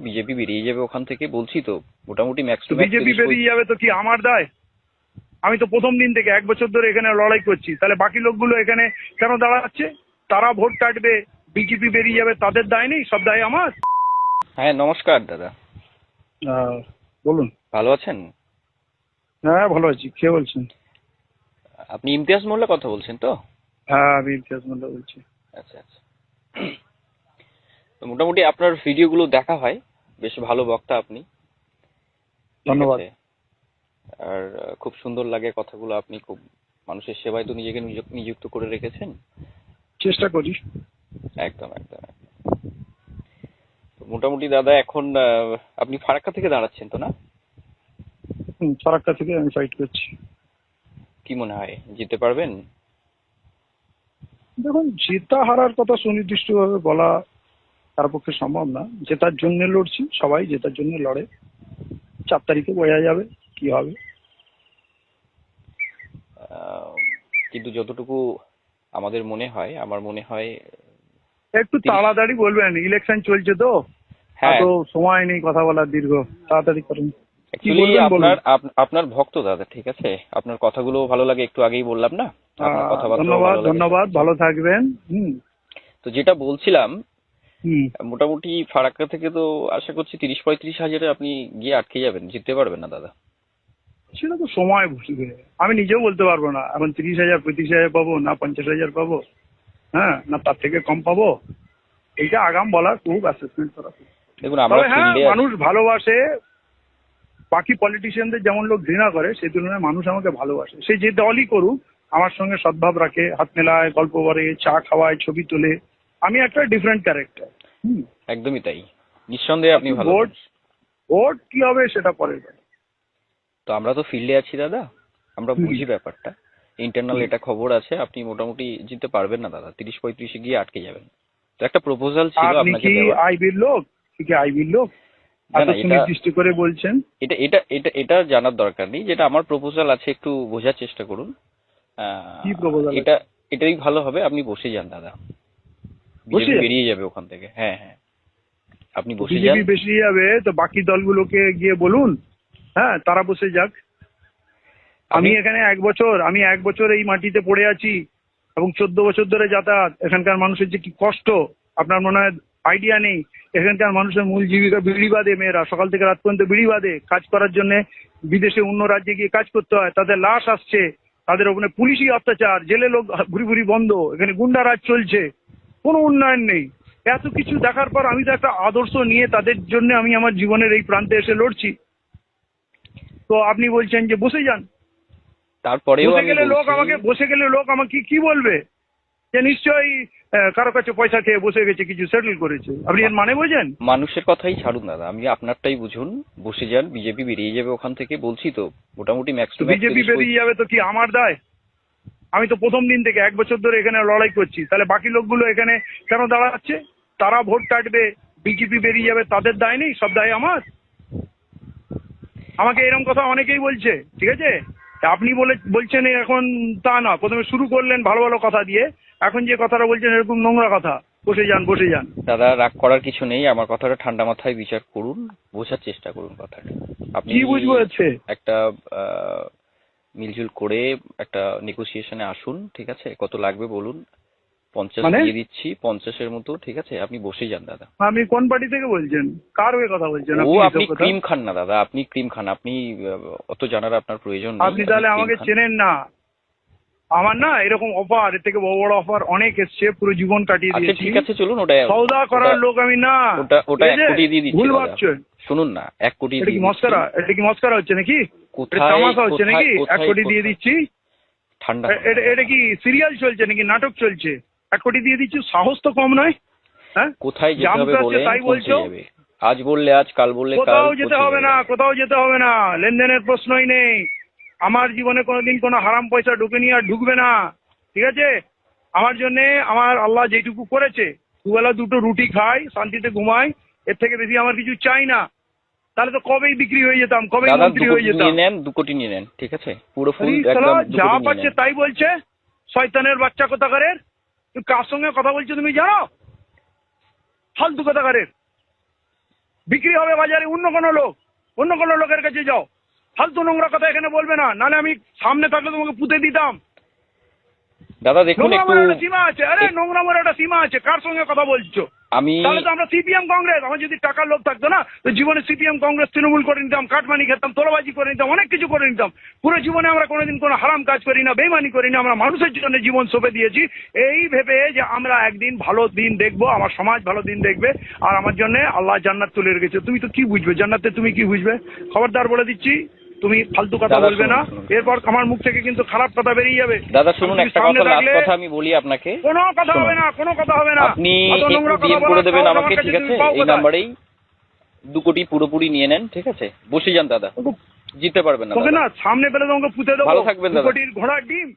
BJP বেরিয়ে যাবে ওখান থেকে, বলছি তো মোটামুটি বিজেপি বেরিয়ে যাবে তো কি আমার দায়? আমি তো প্রথম দিন থেকে 1 বছর ধরে এখানে লড়াই করছি, তাহলে বাকি লোকগুলো এখানে কেন দাঁড়াচ্ছে? তারা ভোট কাটবে, বিজেপি বেরিয়ে যাবে, তাদের দায় নেই? সব দায় আমার? হ্যাঁ, নমস্কার দাদা। বলুন। ভালো আছেন? হ্যাঁ ভালো আছি। কে বলছেন? আপনি ইমতিয়াজ মোল্লা কথা বলছেন তো? হ্যাঁ আমি ইমতিয়াজ মোল্লা বলছি। আচ্ছা আচ্ছা। তো মোটামুটি আপনার ভিডিওগুলো দেখা হয়, বেশ ভালো বক্তা আপনি। ঠিক ধন্যবাদ। আছে। আর খুব সুন্দর লাগে কথাগুলো, আপনি খুব মানুষের সেবায় তো নিজেকে নিযুক্ত করে রেখেছেন। চেষ্টা করি। একদম একদম একদম। তো মোটামুটি দাদা এখন আপনি ফারাক্কা থেকে দাঁড়াচ্ছেন তো, না? ফারাক্কা থেকে আমি ফাইট করছি। কি মনে হয় জিততে পারবেন? দেখুন, জেতা হারার কথা সুনির্দিষ্টভাবে বলা তার পক্ষে সম্ভব না। জেতার জন্য লড়ছি, সবাই জেতার জন্য লড়ে। 4 তারিখে বোঝা যাবে কি হবে। কিন্তু যতটুকু আমাদের মনে হয়, আমার মনে হয় একটু তাড়াতাড়ি বলবেন, ইলেকশন চলছে তো, হ্যাঁ, এত সময় নেই কথা বলার দীর্ঘ। তাড়াতাড়ি করুন। কি অ্যাকচুয়ালি বলবেন বলুন। আপনার ভক্ত দাদা, ঠিক আছে? আপনার কথাগুলো ভালো লাগে, একটু আগেই বললাম না, আপনার কথাবার্তাও ধন্যবাদ ভালো লাগে ধন্যবাদ, সবকিছু। ভালো থাকবেন। তো যেটা বলছিলাম, হুম। মোটামুটি ফারাক্কা থেকে তো আশা করছি 30-35 হাজারে আপনি গিয়ে আটকে যাবেন, জিততে পারবেন না দাদা। সেটা তো সময় বুঝবে। আমি নিজেও বলতে পারবো না এখন 30,000 35,000 পাবো না 50,000 পাবো, হ্যাঁ না তার থেকে কম পাবো। এইটা আগাম বলা খুব অ্যাসেসমেন্ট করা খুব। দেখুন, আমরা তবে হ্যাঁ, ফিল্ডে মানুষ আছি। ভালোবাসে। বাকি পলিটিশিয়ানদের যেমন লোক ঘৃণা করে, সেই তুলনায় মানুষ আমাকে ভালোবাসে। সে যে দলই করুক, আমার সঙ্গে সদ্ভাব রাখে, হাত মেলায়, গল্প করে, চা খাওয়ায়, ছবি তোলে। আমি একটা ডিফারেন্ট ক্যারেক্টার। একদমই তাই, নিঃসন্দেহে আপনি ভালো ভোট মানুষ। ভোট কি হবে সেটা পরের কথা। তো আমরা তো ফিল্ডে আছি দাদা, আমরা বুঝি ব্যাপারটা। ইন্টারনাল এটা খবর আছে, আপনি মোটামুটি জিততে পারবেন না দাদা, 30-35 গিয়ে আটকে যাবেন। তো একটা প্রপোজাল ছিল আপনি আপনাকে কি দেওয়ার। আইবির লোক? কি আইবির লোক না এত না, এটা সুনির্দিষ্ট করে বলছেন? এটা এটা এটা এটা জানার দরকার নেই। যেটা আমার প্রপোজাল আছে, একটু বোঝার চেষ্টা করুন। কি প্রপোজাল এটা আছে? এটাই ভালো হবে, আপনি বসে যান দাদা। বসে বিজেপি যাবে? বেরিয়ে যাবে ওখান থেকে। হ্যাঁ হ্যাঁ, আপনি বসে যান। বিজেপি বেশি যাবে তো বাকি দলগুলোকে গিয়ে বলুন, হ্যাঁ তারা বসে যাক। আমি এখানে 1 বছর এই মাটিতে পড়ে আছি এবং 14 বছর ধরে যাতায়াত। এখানকার মানুষের যে কি কষ্ট আপনার মনে হয় আইডিয়া নেই। এখানকার মানুষের মূল জীবিকা বিড়ি বাদে, মেয়েরা সকাল থেকে রাত পর্যন্ত বিড়ি বাদে কাজ করার জন্য বিদেশে অন্য রাজ্যে গিয়ে কাজ করতে হয়। তাদের লাশ আসছে, তাদের ওখানে পুলিশি অত্যাচার, জেলে লোক ঘুরি ঘুরি বন্ধ, এখানে গুন্ডারাজ চলছে, কোনো উন্নয়ন নেই। এত কিছু দেখার পর আমি তো একটা আদর্শ নিয়ে তাদের জন্য আমি আমার জীবনের এই প্রান্তে এসে লড়ছি। তো আপনি বলছেন যে বসে যান। তারপরেও আমি বলছি, বসে গেলে লোক আমাকে কি বলবে? যে নিশ্চয়ই কারো কাছে পয়সা খেয়ে বসে গেছে, কিছু সেটেল করেছে। আপনি এর মানে বোঝেন? মানুষের কথাই ছাড়ুন দাদা, আমি আপনারটাই বুঝুন। বসে যান, বিজেপি বেরিয়ে যাবে ওখান থেকে, বলছি তো মোটামুটি ম্যাক্স টু তো ম্যাক্স বিজেপি বেরিয়ে যাবে তো কি আমার দায়? আমি তো প্রথম দিন থেকে 1 বছর ধরে এখানে লড়াই করছি, তাহলে বাকি লোকগুলো এখানে কেন দাঁড়াচ্ছে? তারা ভোট কাটবে, বিজেপি বেরিয়ে যাবে, তাদের দায় নেই? সব দায় আমার? আমাকে এরকম কথা অনেকেই বলছে, ঠিক আছে? আপনি বলছেন এখন তা না, প্রথমে শুরু করলেন ভালো ভালো কথা দিয়ে, এখন যে কথাটা বলছেন এরকম নোংরা কথা। বসে যান বসে যান। দাদা, রাগ করার কিছু নেই, আমার কথাটা ঠান্ডা মাথায় বিচার করুন, বোঝার চেষ্টা করুন কথাটা। আপনি কি বুঝবো হচ্ছে? একটা মিলজুল করে একটা নেগোসিয়েশনে আসুন, ঠিক আছে? কত লাগবে বলুন, 50 মানে দিয়ে দিচ্ছি, 50-এর মতো, ঠিক আছে? আপনি বসে যান দাদা। আপনি কোন পার্টি থেকে বলছেন? কার হয়ে কথা বলছেন আপনি এসব কথা? ক্রিম খান না দাদা, আপনি ক্রিম খান, আপনি অত জানার আপনার প্রয়োজন নেই, আপনি আপনি তাহলে ক্রিম আমাকে খান। চেনেন না। আমার না এরকম অফার, এর থেকে বড় বড় অফার অনেক এসছে, পুরো জীবন কাটিয়ে আচ্ছা দিয়েছি। ঠিক আছে, চলুন, ওটা সৌদা করার লোক আমি না। ওটা ওটা ঠিক 1 আছে? কোটি দিয়ে দিচ্ছি ভুল দাদা। ভাবছেন। শুনুন না, 1 কোটি এটা কি দিয়ে দিচ্ছি। মস্করা? এটা কি মস্করা হচ্ছে নাকি? এটা কোথায় তামাশা হচ্ছে নাকি? 1 কোথায় কোটি দিয়ে কোথায় দিচ্ছি। ঠান্ডা হন এটা কি সিরিয়াল চলছে নাকি নাটক চলছে? 1 কোটি দিয়ে দিচ্ছি, সাহস তো কম নয়। হ্যাঁ, কোথায় যেতে হবে জামতে আছে বলেন, তাই পৌঁছে বলছো। যাবে। আজ বললে আজ, কাল বললে কাল, কোথাও যেতে পৌঁছে হবে যাবে। না, কোথাও যেতে হবে না, লেনদেনের প্রশ্নই নেই। আমার জীবনে কোনোদিন কোনো হারাম পয়সা ঢুকেনি আর ঢুকবে না, ঠিক আছে? আমার জন্য আমার আল্লাহ যেটুকু করেছে, দুবেলা 2টো রুটি খাই, শান্তিতে ঘুমাই, এর থেকে বেশি আমার কিছু চাই না। তাহলে তো কবেই বিক্রি হয়ে যেতাম, কবেই দাদা 2 মন্ত্রী হয়ে কোটি নিয়ে যেতাম। নেন, 2 কোটি নিয়ে নেন, ঠিক আছে? পুরো ফুল আরে শালা, একদম 2 যা কোটি নিয়ে পাচ্ছে নেন। তাই বলছে। শয়তানের বাচ্চা কোথাকারের। তুমি কার সঙ্গে কথা বলছো তুমি জানো? ফালতু কোথাকারের। বিক্রি হবে বাজারে অন্য কোনো লোকের কাছে যাও। ফালতু নোংরা কথা এখানে বলবে না, নাহলে আমি সামনে থাকলে তোমাকে পুঁতে দিতাম। দাদা দেখুন একটু, নোংরামের একটা সীমা আছে, আরে নোংরামের একটা সীমা আছে। কার সঙ্গে কথা বলছো? আমি তাহলে তো আমরা সিপিএম কংগ্রেস, আমার যদি টাকার লোভ থাকতো না তো জীবনে সিপিএম কংগ্রেস তৃণমূল করে নিতাম, কাটমানি খেতাম, তোলাবাজি করে নিতাম, অনেক কিছু করে নিতাম। পুরো জীবনে আমরা কোনোদিন কোনো হারাম কাজ করি না, বেইমানি করি না, আমরা মানুষের জন্য জীবন সঁপে দিয়েছি এই ভেবে যে আমরা একদিন ভালো দিন দেখবো, আমার সমাজ ভালো দিন দেখবে, আর আমার জন্য আল্লাহ জান্নাত তুলে রেখেছে। তুমি তো কি বুঝবে জান্নাতে, তুমি কি বুঝবে? খবরদার বলে দিচ্ছি, তুমি ফালতু কথা দাদা বলবে না, শুনুন। এরপর আমার মুখ থেকে কিন্তু খারাপ কথা বেরিয়ে যাবে। দাদা শুনুন, তুমি একটা সামনে কথা, লাস্ট থাকলে কথা আমি বলি আপনাকে। কোনো কথা শুনুন। হবে না, কোনো কথা হবে না। আপনি অত একটু নোংরা কথা ডিএম বলার করে দেবেন সাহস আমাকে, আমার কাছে ঠিক আছে? তুমি পাও এই কোথায়? নাম্বারেই 2 কোটি পুরোপুরি নিয়ে নেন, ঠিক আছে? বসে যান দাদা, জিততে পারবেন না তোকে দাদা। না সামনে পেলে তোমাকে পুঁতে দেবো। ভালো থাকবেন 2 দাদা। কোটির ঘোড়ার ডিম।